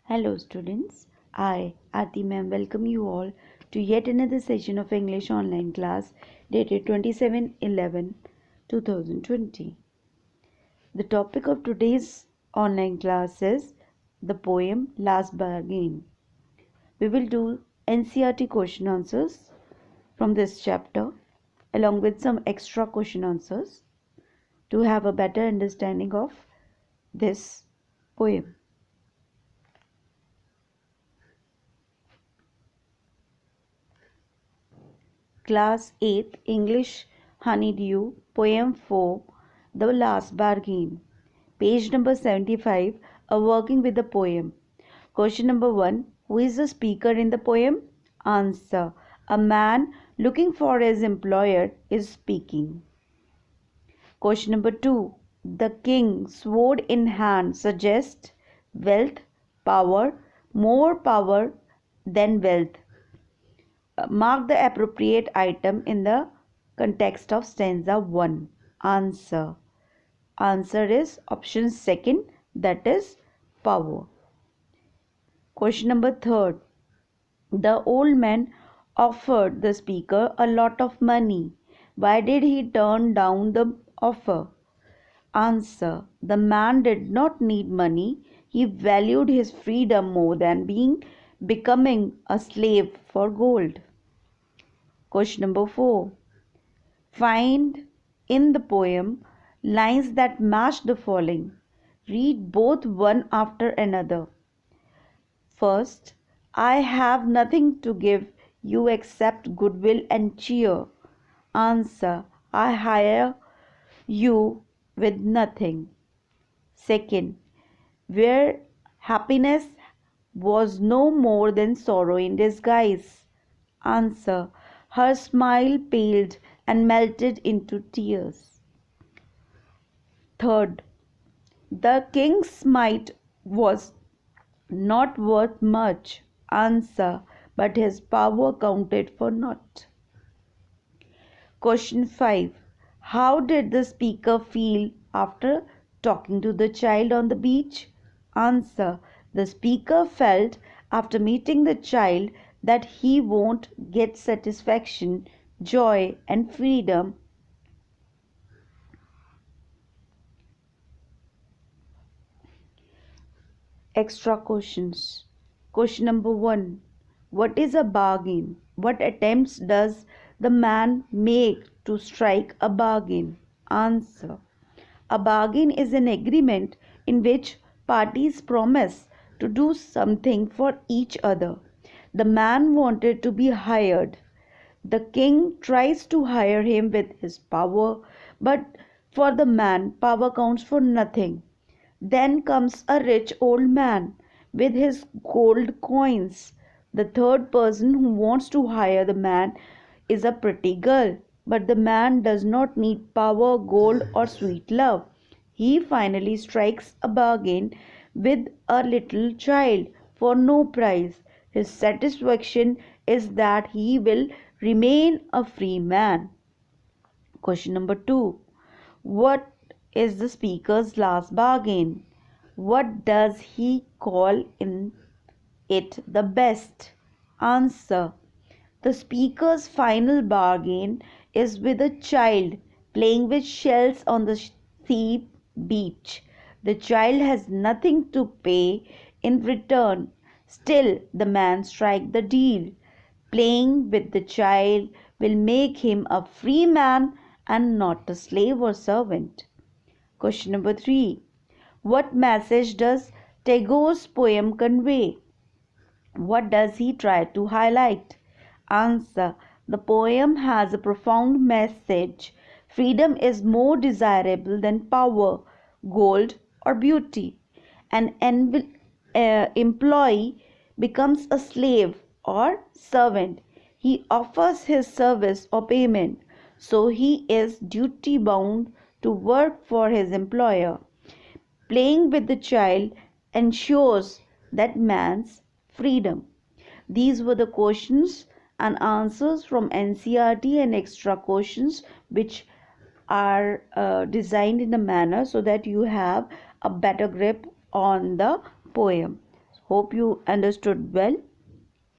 Hello students, I Aarti ma'am welcome you all to yet another session of English online class dated 27/11/2020. The topic of today's online class is the poem Last Bargain. We will do NCERT question answers from this chapter along with some extra question answers to have a better understanding of this poem. Class 8th English Honeydew Poem 4 The Last Bargain. Page number 75 A Working with the Poem. Question number 1 Who is the speaker in the poem? Answer A man looking for his employer is speaking. Question number 2 The king sword in hand suggests wealth, power, more power than wealth. Mark the appropriate item in the context of stanza 1. Answer is option second, that is power. Question number 3. The old man offered the speaker a lot of money. Why did he turn down the offer? Answer. The man did not need money. He valued his freedom more than becoming a slave for gold. Question number 4. Find in the poem lines that match the following. Read both one after another. First, I have nothing to give you except goodwill and cheer. Answer, I hire you with nothing. Second, where happiness was no more than sorrow in disguise. Answer, her smile paled and melted into tears. Third, the king's might was not worth much. Answer, but his power counted for naught. Question 5. How did the speaker feel after talking to the child on the beach? Answer, the speaker felt after meeting the child that he won't get satisfaction, joy, and freedom. Extra questions. Question number 1. What is a bargain? What attempts does the man make to strike a bargain? Answer. A bargain is an agreement in which parties promise to do something for each other. The man wanted to be hired. The king tries to hire him with his power, but for the man, power counts for nothing. Then comes a rich old man with his gold coins. The third person who wants to hire the man is a pretty girl, but the man does not need power, gold, or sweet love. He finally strikes a bargain with a little child for no price. His satisfaction is that he will remain a free man. Question number 2. What is the speaker's last bargain? What does he call in it the best? Answer. The speaker's final bargain is with a child playing with shells on the sea beach. The child has nothing to pay in return. Still, the man strikes the deal. Playing with the child will make him a free man and not a slave or servant. Question number 3. What message does Tagore's poem convey? What does he try to highlight? Answer. The poem has a profound message. Freedom is more desirable than power, gold, or beauty. An employee becomes a slave or servant. He offers his service or payment, so he is duty bound to work for his employer. Playing with the child ensures that man's freedom. These were the questions and answers from NCERT and extra questions which are designed in a manner so that you have a better grip on the poem. Hope you understood well.